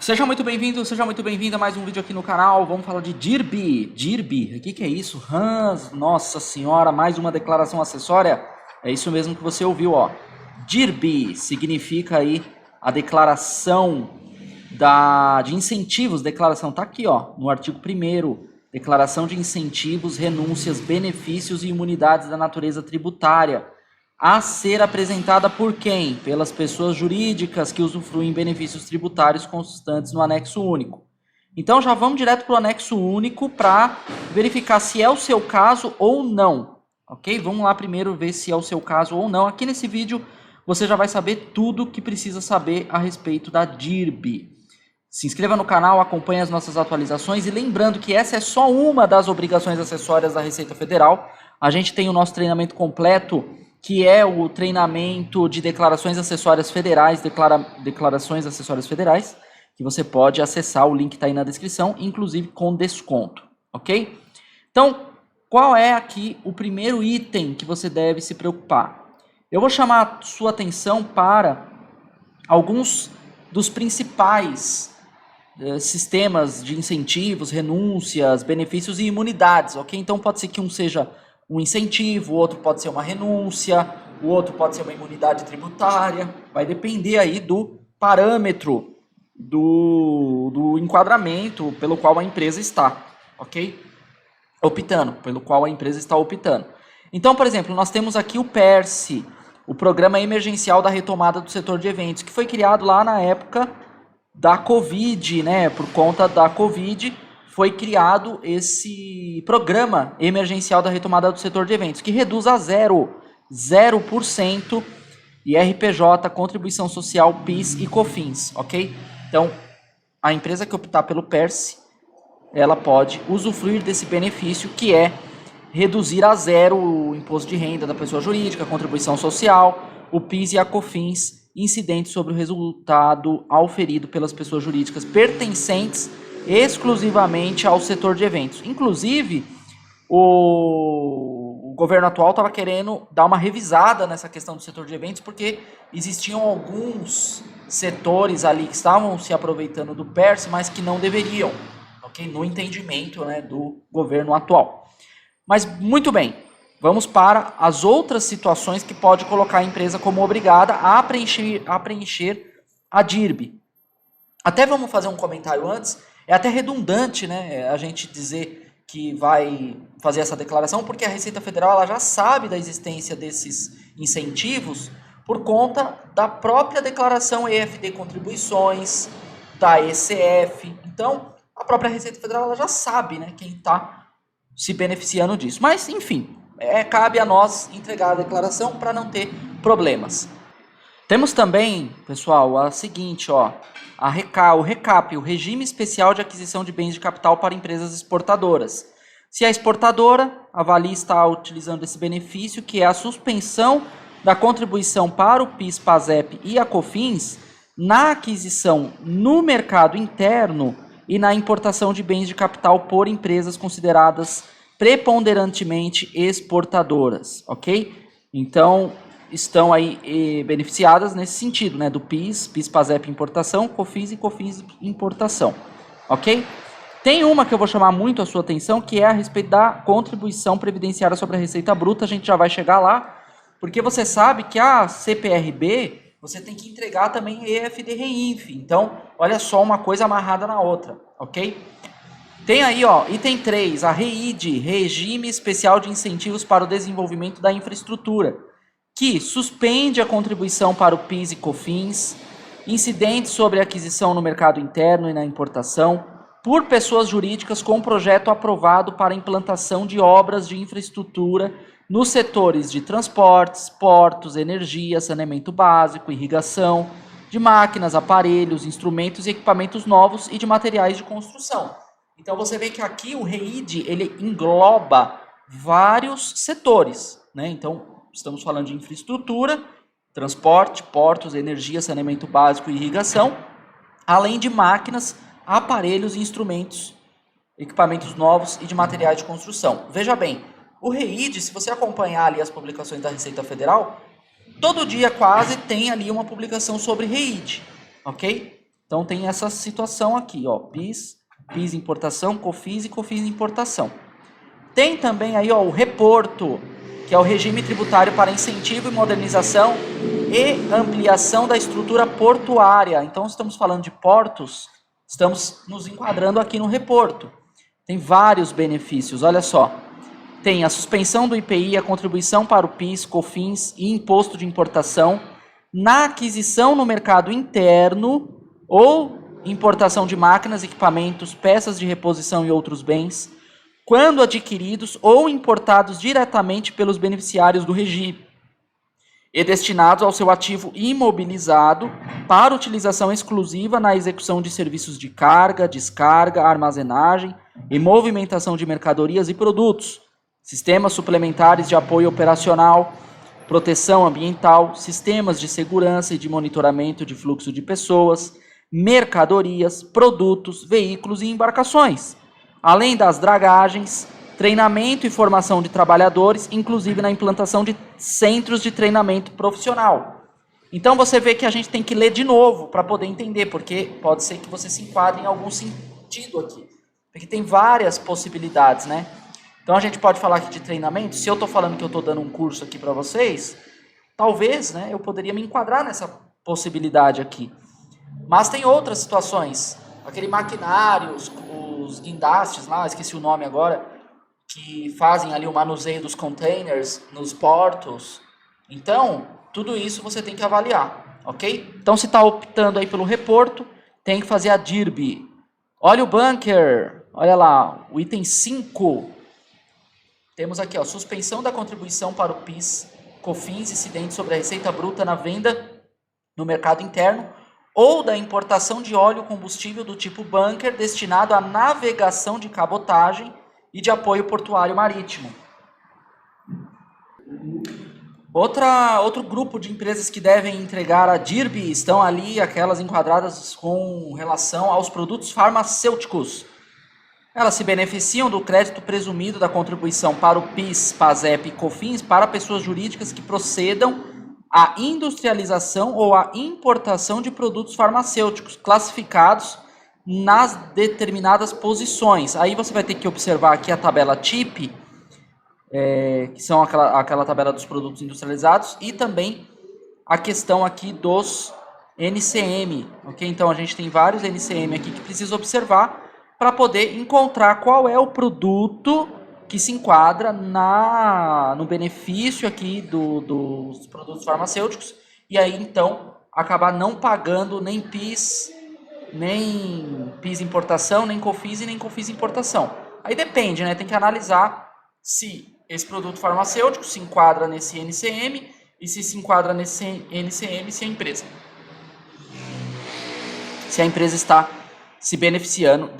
Seja muito bem-vindo, seja muito bem-vinda a mais um vídeo aqui no canal. Vamos falar de DIRB. DIRB, o que é isso? Hans, nossa senhora, mais uma declaração acessória? É isso mesmo que você ouviu, ó. DIRB significa aí a declaração de incentivos, declaração, tá aqui, ó, no artigo 1º, declaração de incentivos, renúncias, benefícios e imunidades da natureza tributária, a ser apresentada por quem? Pelas pessoas jurídicas que usufruem benefícios tributários constantes no anexo único. Então já vamos direto para o anexo único para verificar se é o seu caso ou não. Ok? Vamos lá primeiro ver se é o seu caso ou não. Aqui nesse vídeo você já vai saber tudo que precisa saber a respeito da DIRB. Se inscreva no canal, acompanhe as nossas atualizações e lembrando que essa é só uma das obrigações acessórias da Receita Federal. A gente tem o nosso treinamento completo, que é o treinamento de declarações acessórias federais, declarações acessórias federais, que você pode acessar, o link está aí na descrição, inclusive com desconto, ok? Então, qual é aqui o primeiro item que você deve se preocupar? Eu vou chamar a sua atenção para alguns dos principais sistemas de incentivos, renúncias, benefícios e imunidades, ok? Então pode ser que um seja um incentivo, o outro pode ser uma renúncia, o outro pode ser uma imunidade tributária, vai depender aí do parâmetro do enquadramento pelo qual a empresa está, ok? Pelo qual a empresa está optando. Então, por exemplo, nós temos aqui o PERSE, o Programa Emergencial da Retomada do Setor de Eventos, que foi criado lá na época da Covid, né? Por conta da Covid, foi criado esse Programa Emergencial da Retomada do Setor de Eventos, que reduz a 0% IRPJ, Contribuição Social, PIS e COFINS, ok? Então, a empresa que optar pelo PERSE, ela pode usufruir desse benefício, que é reduzir a 0 o imposto de renda da pessoa jurídica, a contribuição social, o PIS e a COFINS, incidentes sobre o resultado auferido pelas pessoas jurídicas pertencentes exclusivamente ao setor de eventos. Inclusive, o governo atual estava querendo dar uma revisada nessa questão do setor de eventos, porque existiam alguns setores ali que estavam se aproveitando do PERSE, mas que não deveriam, ok? No entendimento, né, do governo atual. Mas muito bem, vamos para as outras situações que pode colocar a empresa como obrigada a preencher a DIRB. Até vamos fazer um comentário antes, é até redundante, né, a gente dizer que vai fazer essa declaração, porque a Receita Federal ela já sabe da existência desses incentivos por conta da própria declaração EFD Contribuições, da ECF. Então, a própria Receita Federal ela já sabe, né, quem está se beneficiando disso. Mas, enfim, cabe a nós entregar a declaração para não ter problemas. Temos também, pessoal, a seguinte, ó, o RECAP, o Regime Especial de Aquisição de Bens de Capital para Empresas Exportadoras. Se a exportadora avalia estar utilizando esse benefício, que é a suspensão da contribuição para o PIS, PASEP e a COFINS, na aquisição no mercado interno e na importação de bens de capital por empresas consideradas preponderantemente exportadoras, ok? Então, estão aí beneficiadas nesse sentido, né? Do PIS, PASEP importação, COFINS e COFINS importação, ok? Tem uma que eu vou chamar muito a sua atenção, que é a respeito da contribuição previdenciária sobre a receita bruta, a gente já vai chegar lá, porque você sabe que a CPRB, você tem que entregar também EFD Reinf. Então, olha só uma coisa amarrada na outra, ok? Tem aí, ó, item 3, a REID, Regime Especial de Incentivos para o Desenvolvimento da Infraestrutura, que suspende a contribuição para o PIS e COFINS, incidentes sobre aquisição no mercado interno e na importação, por pessoas jurídicas com projeto aprovado para implantação de obras de infraestrutura nos setores de transportes, portos, energia, saneamento básico, irrigação, de máquinas, aparelhos, instrumentos e equipamentos novos e de materiais de construção. Então você vê que aqui o REID ele engloba vários setores, né? Então estamos falando de infraestrutura, transporte, portos, energia, saneamento básico e irrigação, além de máquinas, aparelhos e instrumentos, equipamentos novos e de materiais de construção. Veja bem, o REID, se você acompanhar ali as publicações da Receita Federal, todo dia quase tem ali uma publicação sobre REID, ok? Então tem essa situação aqui, ó, PIS, PIS importação, COFINS e COFINS importação. Tem também aí, ó, o reporto, que é o regime tributário para incentivo e modernização e ampliação da estrutura portuária. Então estamos falando de portos, estamos nos enquadrando aqui no reporto. Tem vários benefícios, olha só. Tem a suspensão do IPI, a contribuição para o PIS, COFINS e imposto de importação na aquisição no mercado interno ou importação de máquinas, equipamentos, peças de reposição e outros bens, quando adquiridos ou importados diretamente pelos beneficiários do regime e destinados ao seu ativo imobilizado para utilização exclusiva na execução de serviços de carga, descarga, armazenagem e movimentação de mercadorias e produtos, sistemas suplementares de apoio operacional, proteção ambiental, sistemas de segurança e de monitoramento de fluxo de pessoas, mercadorias, produtos, veículos e embarcações, além das dragagens, treinamento e formação de trabalhadores, inclusive na implantação de centros de treinamento profissional. Então você vê que a gente tem que ler de novo para poder entender, porque pode ser que você se enquadre em algum sentido aqui, porque tem várias possibilidades, né? Então a gente pode falar aqui de treinamento. Se eu estou falando que eu estou dando um curso aqui para vocês, talvez, né, eu poderia me enquadrar nessa possibilidade aqui. Mas tem outras situações. Aquele maquinário, os guindastes lá, esqueci o nome agora, que fazem ali o manuseio dos containers nos portos. Então, tudo isso você tem que avaliar, ok? Então, se está optando aí pelo reporto, tem que fazer a DIRB. Olha o bunker, olha lá, o item 5. Temos aqui, ó, suspensão da contribuição para o PIS, COFINS incidente sobre a receita bruta na venda no mercado interno ou da importação de óleo combustível do tipo bunker destinado à navegação de cabotagem e de apoio portuário marítimo. Outro grupo de empresas que devem entregar a DIRB estão ali aquelas enquadradas com relação aos produtos farmacêuticos. Elas se beneficiam do crédito presumido da contribuição para o PIS, PASEP e COFINS para pessoas jurídicas que procedam à industrialização ou à importação de produtos farmacêuticos classificados nas determinadas posições. Aí você vai ter que observar aqui a tabela TIP, que são aquela tabela dos produtos industrializados, e também a questão aqui dos NCM. Okay? Então a gente tem vários NCM aqui que precisa observar para poder encontrar qual é o produto que se enquadra no benefício aqui dos produtos farmacêuticos, e aí então acabar não pagando nem PIS importação, nem COFINS e nem COFINS importação. Aí depende, né? Tem que analisar se esse produto farmacêutico se enquadra nesse NCM e se enquadra nesse NCM se a empresa está se beneficiando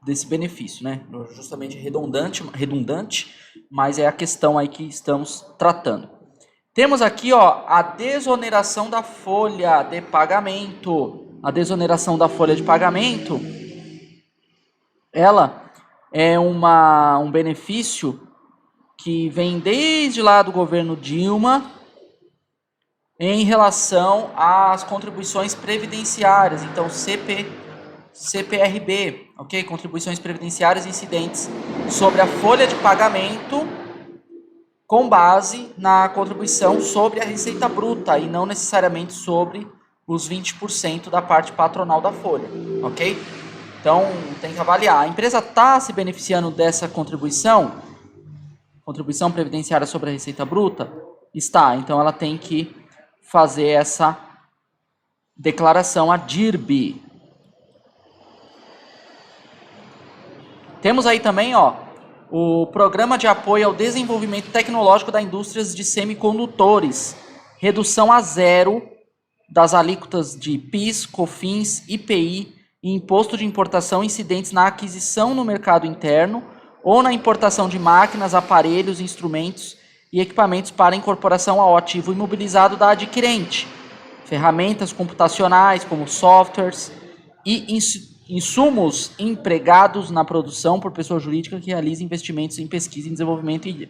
desse benefício, né? Justamente redundante, mas é a questão aí que estamos tratando. Temos aqui, ó, a desoneração da folha de pagamento. A desoneração da folha de pagamento, ela é um benefício que vem desde lá do governo Dilma em relação às contribuições previdenciárias. Então, CPRB, ok? Contribuições previdenciárias incidentes sobre a folha de pagamento com base na contribuição sobre a receita bruta e não necessariamente sobre os 20% da parte patronal da folha, ok? Então, tem que avaliar. A empresa está se beneficiando dessa contribuição previdenciária sobre a receita bruta? Está. Então, ela tem que fazer essa declaração, a DIRB. Temos aí também, ó, o Programa de Apoio ao Desenvolvimento Tecnológico da Indústrias de Semicondutores. Redução a zero das alíquotas de PIS, COFINS, IPI e Imposto de Importação incidentes na aquisição no mercado interno ou na importação de máquinas, aparelhos, instrumentos e equipamentos para incorporação ao ativo imobilizado da adquirente, ferramentas computacionais como softwares e insumos empregados na produção por pessoa jurídica que realiza investimentos em pesquisa e desenvolvimento e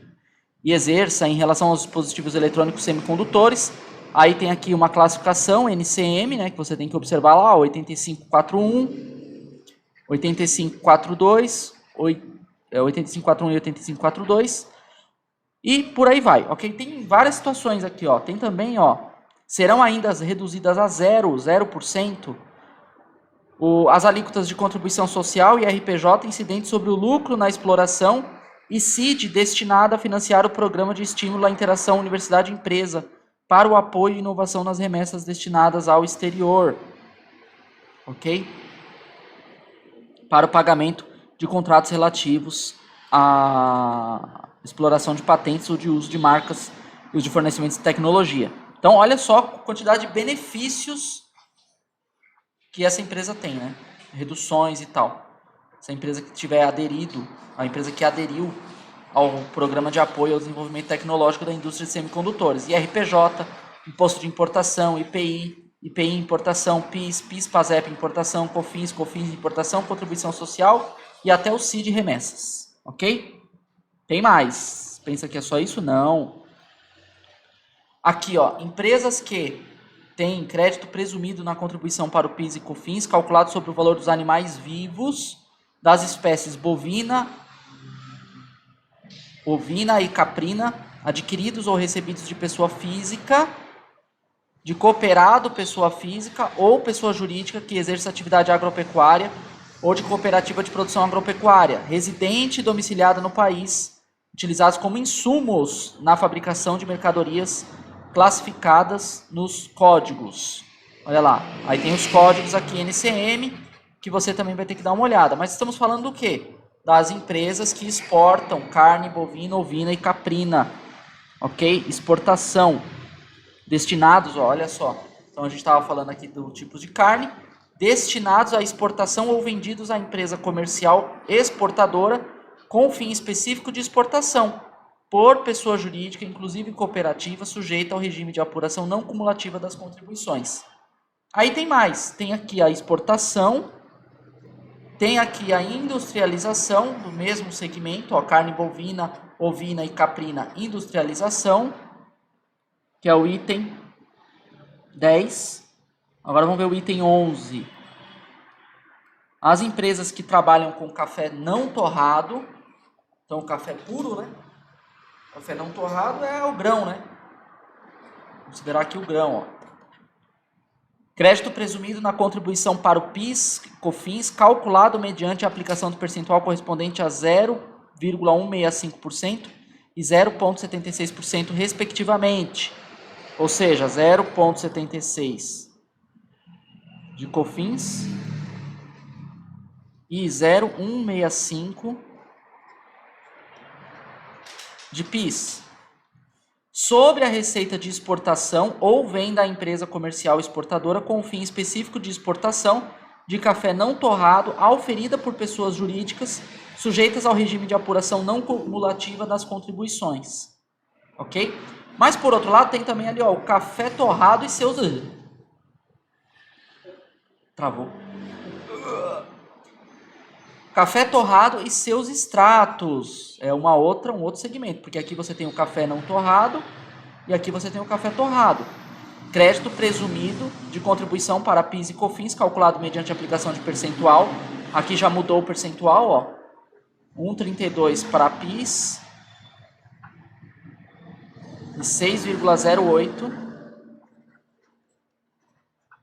exerça em relação aos dispositivos eletrônicos semicondutores Aí tem aqui uma classificação NCM, né, que você tem que observar lá, 8541, 8542, 8541 e 8542. E por aí vai, ok? Tem várias situações aqui, ó. Tem também, ó, serão ainda reduzidas a 0% as alíquotas de contribuição social e RPJ incidentes sobre o lucro na exploração e CID destinada a financiar o programa de estímulo à interação universidade-empresa para o apoio e inovação nas remessas destinadas ao exterior, ok? Para o pagamento de contratos relativos à exploração de patentes ou de uso de marcas e uso de fornecimentos de tecnologia. Então, olha só a quantidade de benefícios que essa empresa tem, né? Reduções e tal. Essa empresa que tiver aderido, a empresa que aderiu ao programa de apoio ao desenvolvimento tecnológico da indústria de semicondutores. IRPJ, Imposto de Importação, IPI, IPI Importação, PIS, PIS, PASEP Importação, COFINS, COFINS Importação, Contribuição Social e até o CID Remessas. Ok? Tem mais. Pensa que é só isso? Não. Aqui, ó, empresas que têm crédito presumido na contribuição para o PIS e COFINS calculado sobre o valor dos animais vivos das espécies bovina, ovina e caprina, adquiridos ou recebidos de pessoa física, de cooperado, pessoa física ou pessoa jurídica que exerça atividade agropecuária ou de cooperativa de produção agropecuária, residente e domiciliada no país, utilizados como insumos na fabricação de mercadorias classificadas nos códigos. Olha lá, aí tem os códigos aqui NCM, que você também vai ter que dar uma olhada. Mas estamos falando do quê? Das empresas que exportam carne bovina, ovina e caprina, ok? Exportação, destinados, ó, olha só. Então a gente estava falando aqui do tipos de carne, destinados à exportação ou vendidos à empresa comercial exportadora com fim específico de exportação, por pessoa jurídica, inclusive cooperativa, sujeita ao regime de apuração não cumulativa das contribuições. Aí tem mais, tem aqui a exportação, tem aqui a industrialização do mesmo segmento, ó, carne bovina, ovina e caprina, industrialização, que é o item 10. Agora vamos ver o item 11. As empresas que trabalham com café não torrado, então café puro, né? Café não torrado é o grão, né? Vamos considerar aqui o grão, ó. Crédito presumido na contribuição para o PIS, COFINS, calculado mediante a aplicação do percentual correspondente a 0,165% e 0,76%, respectivamente. Ou seja, 0,76% de COFINS e 0,165% de PIS. Sobre a receita de exportação ou venda à empresa comercial exportadora com fim específico de exportação de café não torrado auferida por pessoas jurídicas sujeitas ao regime de apuração não cumulativa das contribuições. Ok? Mas, por outro lado, tem também ali, ó, o café torrado e seus... Travou. Café torrado e seus extratos. É um outro segmento, porque aqui você tem o café não torrado e aqui você tem o café torrado. Crédito presumido de contribuição para PIS e COFINS, calculado mediante aplicação de percentual. Aqui já mudou o percentual, ó. 1,32 para PIS e 6,08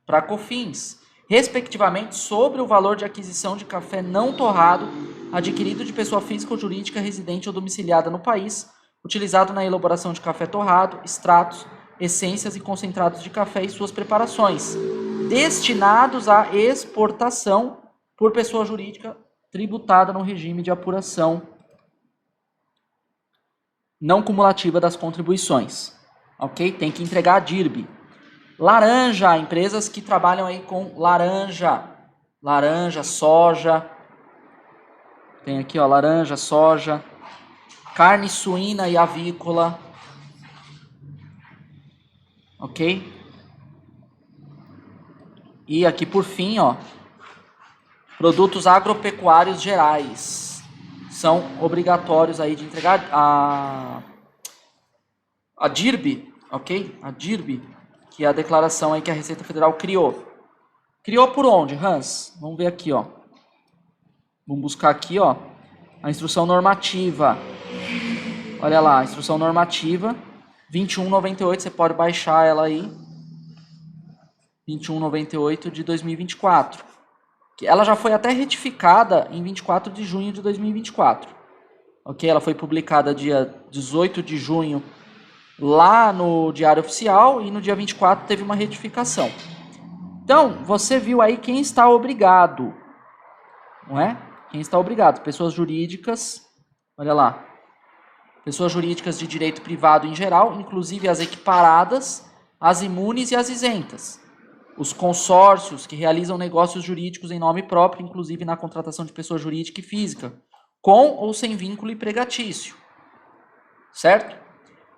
para COFINS, respectivamente, sobre o valor de aquisição de café não torrado adquirido de pessoa física ou jurídica residente ou domiciliada no país, utilizado na elaboração de café torrado, extratos, essências e concentrados de café e suas preparações, destinados à exportação por pessoa jurídica tributada no regime de apuração não cumulativa das contribuições. Ok? Tem que entregar a DIRB. Laranja, empresas que trabalham aí com laranja, soja, tem aqui, ó, laranja, soja, carne suína e avícola, ok? E aqui por fim, ó, produtos agropecuários gerais, são obrigatórios aí de entregar a DIRB, ok? A DIRB. que é a declaração aí que a Receita Federal criou. Criou por onde, Hans? Vamos ver aqui, ó. Vamos buscar aqui, ó, a instrução normativa. Olha lá, a instrução normativa 2198, você pode baixar ela aí. 2198 de 2024. Ela já foi até retificada em 24 de junho de 2024. Ok? Ela foi publicada dia 18 de junho lá no Diário Oficial e no dia 24 teve uma retificação. Então, você viu aí quem está obrigado, não é? Quem está obrigado? Pessoas jurídicas, olha lá. Pessoas jurídicas de direito privado em geral, inclusive as equiparadas, as imunes e as isentas. Os consórcios que realizam negócios jurídicos em nome próprio, inclusive na contratação de pessoa jurídica e física, com ou sem vínculo empregatício. Certo?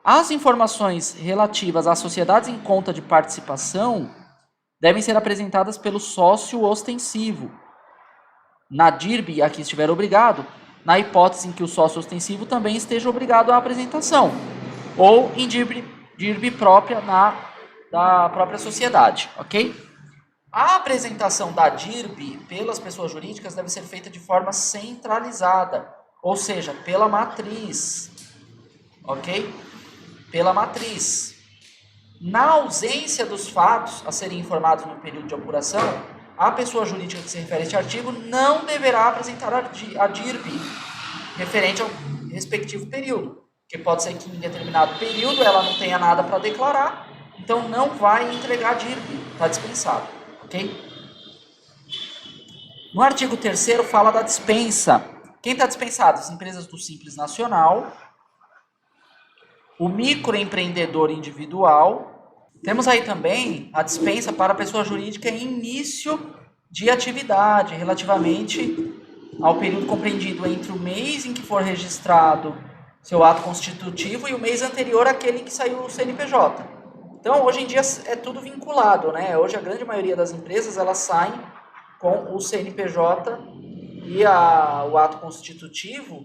As informações relativas às sociedades em conta de participação devem ser apresentadas pelo sócio ostensivo. Na DIRB, a que estiver obrigado, na hipótese em que o sócio ostensivo também esteja obrigado à apresentação, ou em DIRB própria da própria sociedade, ok? A apresentação da DIRB pelas pessoas jurídicas deve ser feita de forma centralizada, ou seja, pela matriz, ok? Pela matriz. Na ausência dos fatos a serem informados no período de apuração, a pessoa jurídica que se refere a este artigo não deverá apresentar a DIRB referente ao respectivo período, que pode ser que em determinado período ela não tenha nada para declarar, então não vai entregar a DIRB, está dispensado, ok? No artigo 3º fala da dispensa. Quem está dispensado? As empresas do Simples Nacional, o microempreendedor individual. Temos aí também a dispensa para a pessoa jurídica em início de atividade, relativamente ao período compreendido entre o mês em que for registrado seu ato constitutivo e o mês anterior àquele em que saiu o CNPJ. Então, hoje em dia é tudo vinculado, né? Hoje a grande maioria das empresas, elas saem com o CNPJ e o ato constitutivo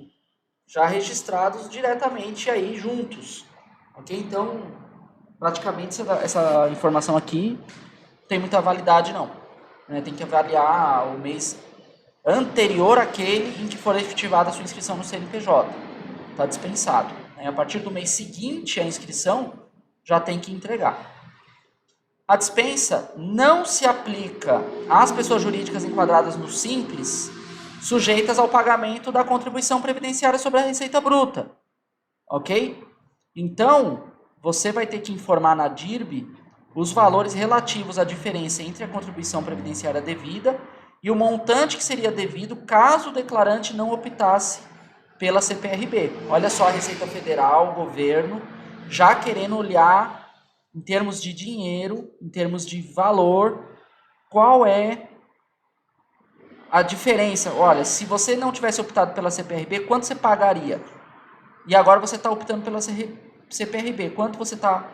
já registrados diretamente aí juntos, ok? Então, praticamente essa informação aqui não tem muita validade não, né? Tem que avaliar o mês anterior àquele em que for efetivada a sua inscrição no CNPJ, está dispensado, né? A partir do mês seguinte à inscrição, já tem que entregar. A dispensa não se aplica às pessoas jurídicas enquadradas no Simples, sujeitas ao pagamento da contribuição previdenciária sobre a receita bruta, ok? Então, você vai ter que informar na DIRB os valores relativos à diferença entre a contribuição previdenciária devida e o montante que seria devido caso o declarante não optasse pela CPRB. Olha só a Receita Federal, o governo, já querendo olhar em termos de dinheiro, em termos de valor, qual é a diferença. Olha, se você não tivesse optado pela CPRB, quanto você pagaria? E agora você está optando pela CPRB, quanto você está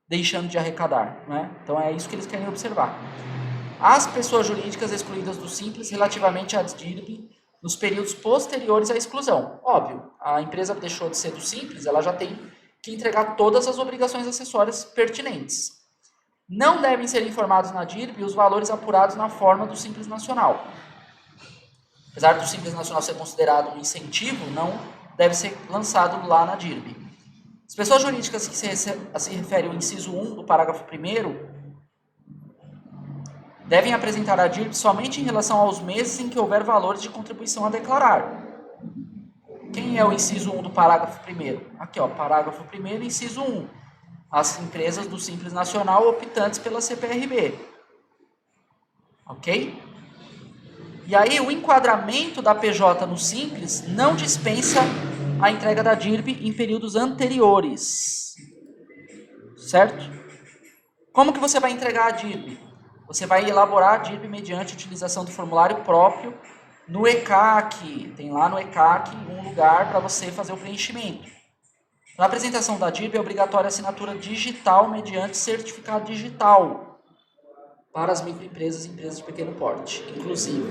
deixando de arrecadar, né? Então é isso que eles querem observar. As pessoas jurídicas excluídas do Simples relativamente à DIRB nos períodos posteriores à exclusão. Óbvio, a empresa deixou de ser do Simples, ela já tem que entregar todas as obrigações acessórias pertinentes. Não devem ser informados na DIRB os valores apurados na forma do Simples Nacional. Apesar do Simples Nacional ser considerado um incentivo, não deve ser lançado lá na DIRB. As pessoas jurídicas que se refere ao inciso 1 do parágrafo 1º devem apresentar a DIRB somente em relação aos meses em que houver valores de contribuição a declarar. Quem é o inciso 1 do parágrafo 1º? Aqui, ó, parágrafo 1º, inciso 1. As empresas do Simples Nacional optantes pela CPRB. Ok? E aí, o enquadramento da PJ no Simples não dispensa a entrega da DIRB em períodos anteriores. Certo? Como que você vai entregar a DIRB? Você vai elaborar a DIRB mediante utilização do formulário próprio no ECAC. Tem lá no ECAC um lugar para você fazer o preenchimento. Na apresentação da DIRB é obrigatória a assinatura digital mediante certificado digital para as microempresas e empresas de pequeno porte, inclusive.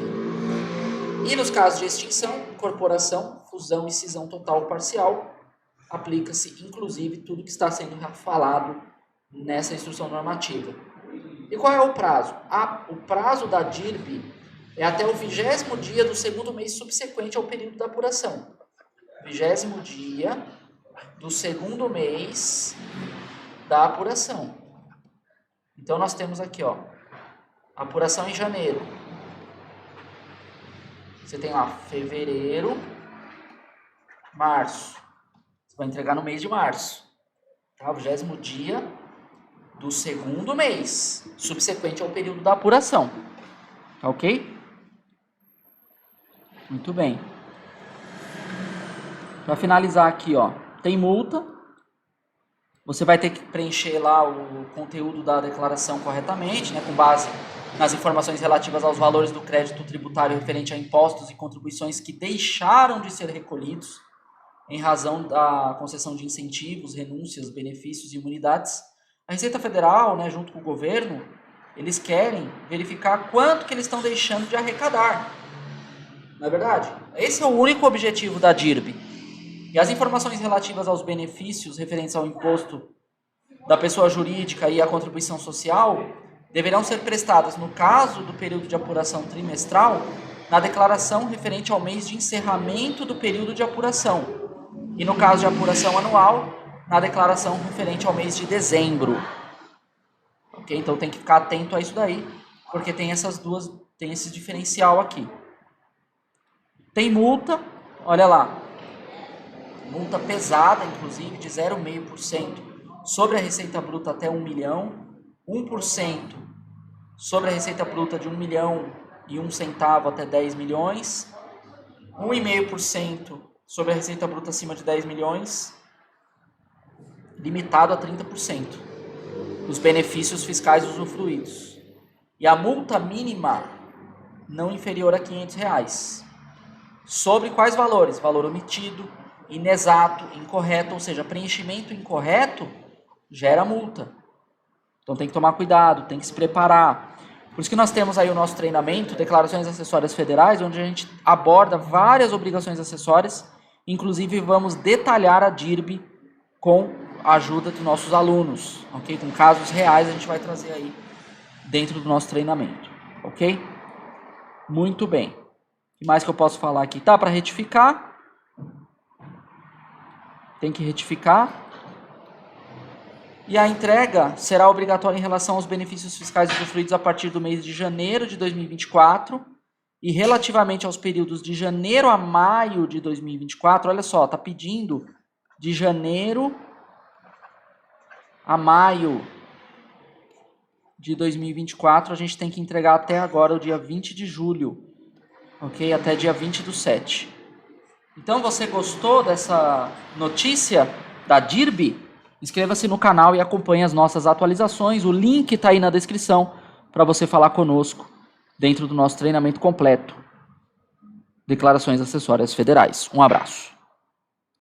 E nos casos de extinção, incorporação, fusão e cisão total ou parcial, aplica-se inclusive tudo que está sendo falado nessa instrução normativa. E qual é o prazo? O prazo da DIRB é até o 20º dia do segundo mês subsequente ao período da apuração. 20º dia do segundo mês da apuração. Então, nós temos aqui, ó, apuração em janeiro. Você tem lá fevereiro, março. Você vai entregar no mês de março. Tá? O 20º dia do segundo mês, subsequente ao período da apuração. Tá ok? Muito bem. Para finalizar aqui, ó, tem multa. Você vai ter que preencher lá o conteúdo da declaração corretamente, né, com base nas informações relativas aos valores do crédito tributário referente a impostos e contribuições que deixaram de ser recolhidos em razão da concessão de incentivos, renúncias, benefícios e imunidades. A Receita Federal, né, junto com o governo, eles querem verificar quanto que eles estão deixando de arrecadar. Não é verdade? Esse é o único objetivo da DIRB. E as informações relativas aos benefícios referentes ao imposto da pessoa jurídica e à contribuição social deverão ser prestadas, no caso do período de apuração trimestral, na declaração referente ao mês de encerramento do período de apuração. E no caso de apuração anual, na declaração referente ao mês de dezembro. Ok? Então tem que ficar atento a isso daí, porque tem tem esse diferencial aqui. Tem multa, olha lá, multa pesada, inclusive, de 0,5% sobre a receita bruta até 1 milhão, 1% sobre a receita bruta de 1 milhão e 1 centavo até 10 milhões, 1,5% sobre a receita bruta acima de 10 milhões, limitado a 30% dos benefícios fiscais usufruídos. E a multa mínima não inferior a R$500. Sobre quais valores? Valor omitido, inexato, incorreto, ou seja, preenchimento incorreto gera multa. Então tem que tomar cuidado, tem que se preparar. Por isso que nós temos aí o nosso treinamento, Declarações Acessórias Federais, onde a gente aborda várias obrigações acessórias, inclusive vamos detalhar a DIRB com a ajuda dos nossos alunos, ok? Com casos reais a gente vai trazer aí dentro do nosso treinamento, ok? Muito bem. O que mais que eu posso falar aqui? Tá para retificar? Tem que retificar. E a entrega será obrigatória em relação aos benefícios fiscais usufruídos a partir do mês de janeiro de 2024 e relativamente aos períodos de janeiro a maio de 2024. Olha só, está pedindo de janeiro a maio de 2024. A gente tem que entregar até agora, o dia 20 de julho. Ok? Até dia 20/7. Então, você gostou dessa notícia da DIRB? Inscreva-se no canal e acompanhe as nossas atualizações. O link está aí na descrição para você falar conosco dentro do nosso treinamento completo. Declarações Acessórias Federais. Um abraço.